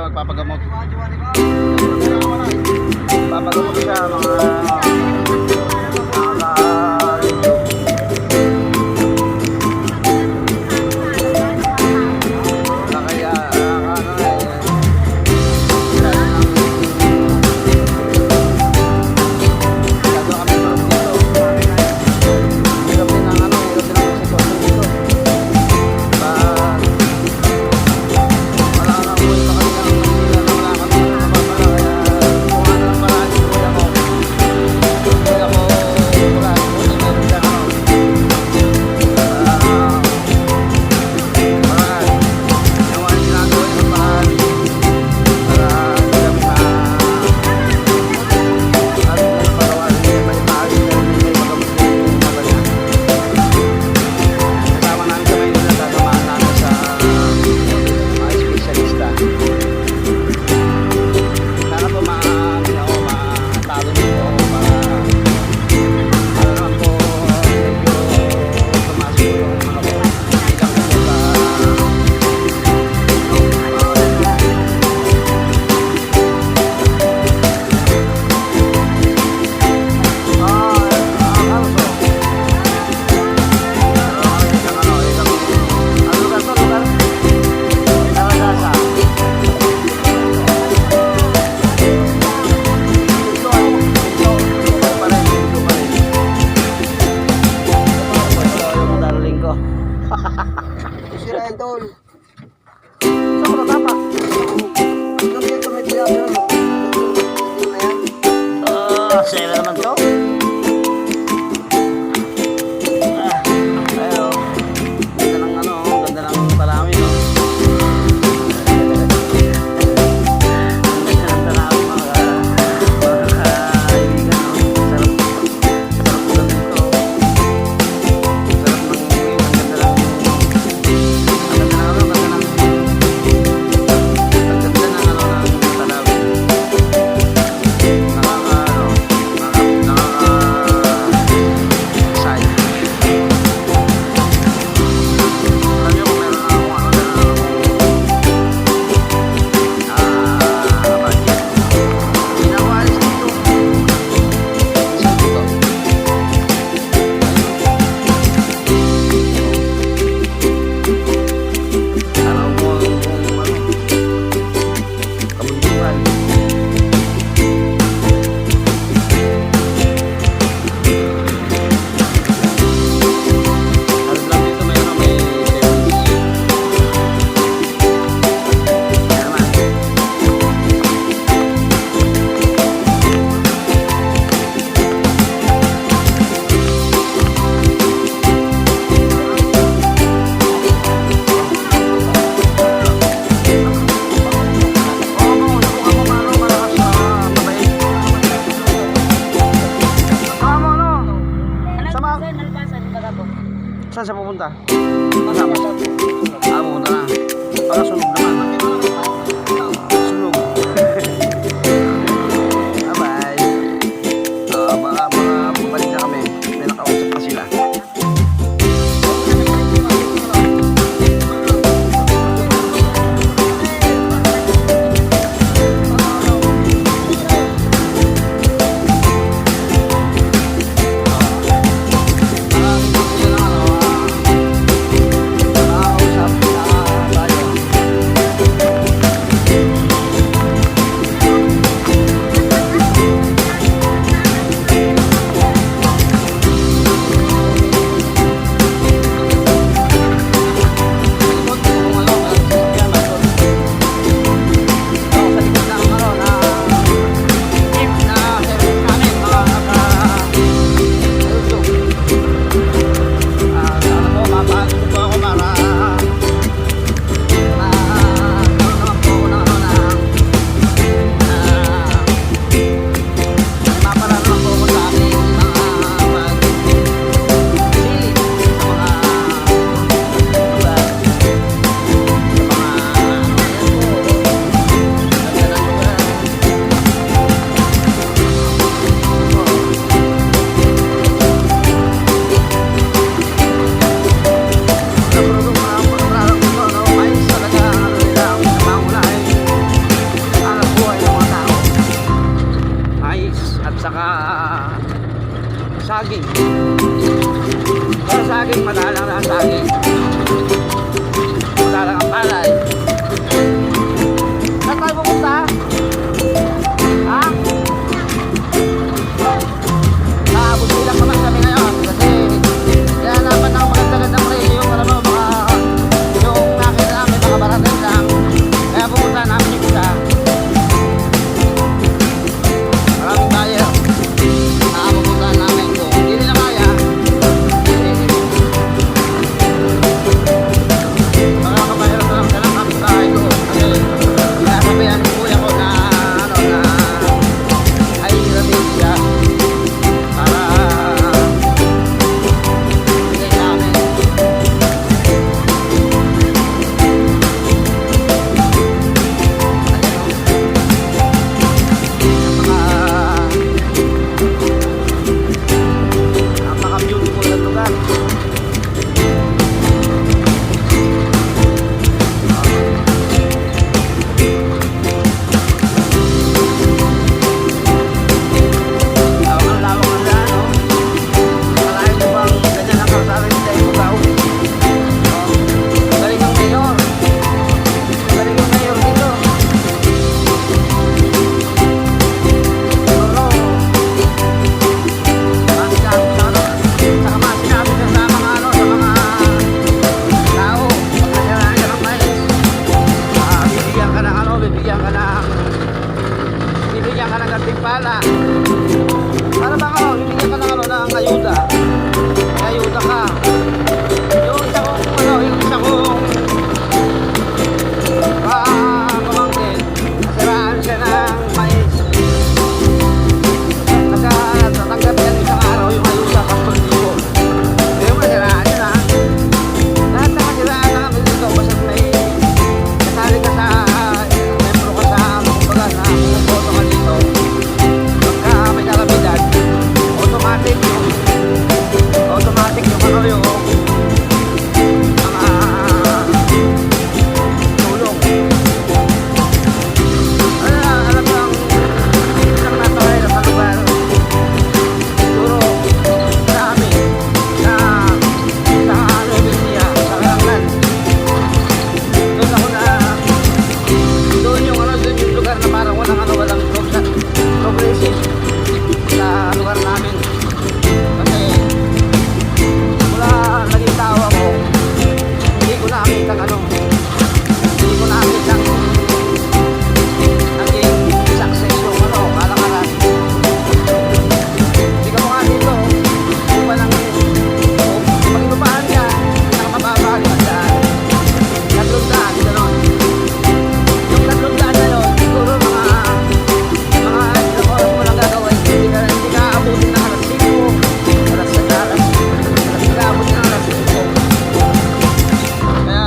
siya magpapagamot. Papagamot siya mga sirain tol. Saan mo natapak? Hanggang dito may biyak yun. Sira naman to. saging, madalang na ang saging. Madalang ang palay. Saan tayo pupunta? Ha? Nakabuti lang naman kami ngayon kasi nilalaman ng maganda-gandang radio yung alam mo mga yung nakita namin mga barangay lang. Kaya pumunta namin yung isa. Maraming buyer. Nakapupunta namin kung hindi nila kaya. Mga kabayaro na lang sila kami bahay ko. Kasi sinasabihan ng kuya ko na ano na ay rating siya. Para bigay sa amin. Napaka-beautiful na lugar. Lawak ang daan, no? Akalain mo bang ganyan ang kalsada nila yung Cubao? Galing ang mayor. Galing ang mayor dito. Siguro, saka mga sinabi niya sa mga ano, sa mga tao, pag nasiraan ka ng mais, bibigyan ka ng ano, bibigyan ka ng gantimpala. Para bang ano, bibigyan ka ng ano, ng ayuda. May ayuda ka. Yung isa kong ano, yung isa kong pamangkin, nasiraan siya ng mais. Nagtatanggap yan isang araw yung ayuda sa pagdibo. Hindi mo nasiraan siya na. Lahat ng nasiraan namin dito, basta may kasali ka sa membro ka sa kumbaga na pumupoto ka dito. Pagka may kalamidad, automatic yung ano yung mga tulong. Alam mo ang isang nataway na sa lugar. Siguro sa amin na sa ano niya, sa Kalanglan. Doon yung ano, doon yung lugar na parang walang progressive sa lugar namin. Kasi mula naging tao ako, hindi ko nakita naging success yung ano, kalakaran. Hindi ka mo nga dito, kung walang mag-inupahan ka, nakamababa ang daan. 300, gano'n. Yung 300 na yun, siguro mga ilang oras mo lang gagawin. Hindi ka abutin ng alas 5, hindi ka abutin ng alas 5. Kaya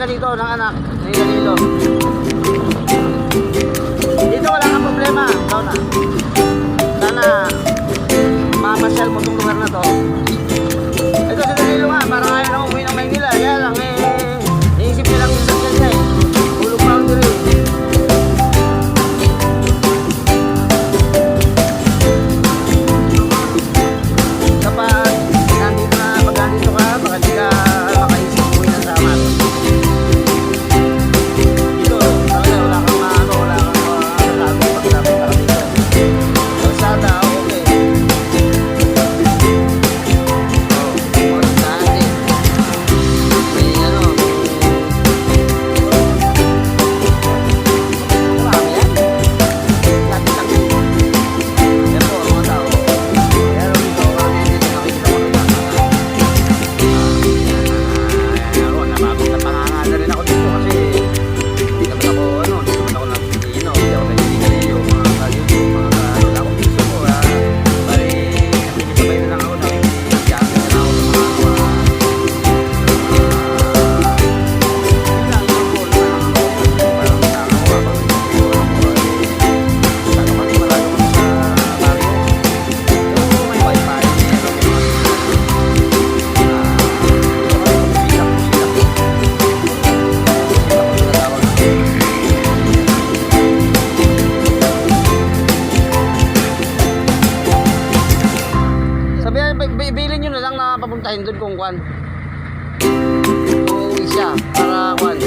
ka dito ng anak. Tingin ka dito. Dito wala kang problema. Ikaw na. Sana mamasyal mo itong lugar na to. Ito si Danilo nga, parang ayaw na umuwi ng Maynila. Kaya lang naisip niya lang yung sakyan niya eh. Hulog boundary. Kapag nandito na, pag nandito ka, baka di ka makaisip umuwi ng Samar. Dito, talaga wala kang wala kang masasabi pag dapat ka dito. Kalsada, okay. Oras natin. May ano, marami yan. Lapit lang yan. Yan po, mga tao. Pero dito, kami dito nakikita ko rin ako, napanganga na rin ako dito kasi hindi naman ako, hindi naman ako nagpipino, hindi ako nagpipino, mga ka-YouTube, mga wala akong piso ko, bali, nakikisabay na lang ako, nakikisabay na lang ako sa mga bilang mga phone na parang sa ako, habang nagpipino ako, saka pati malayo ko sa barrio, pero may wifi, meron yung mga sabihan, bilhin nyo na lang na papuntahin doon kung uuwi siya para kwan.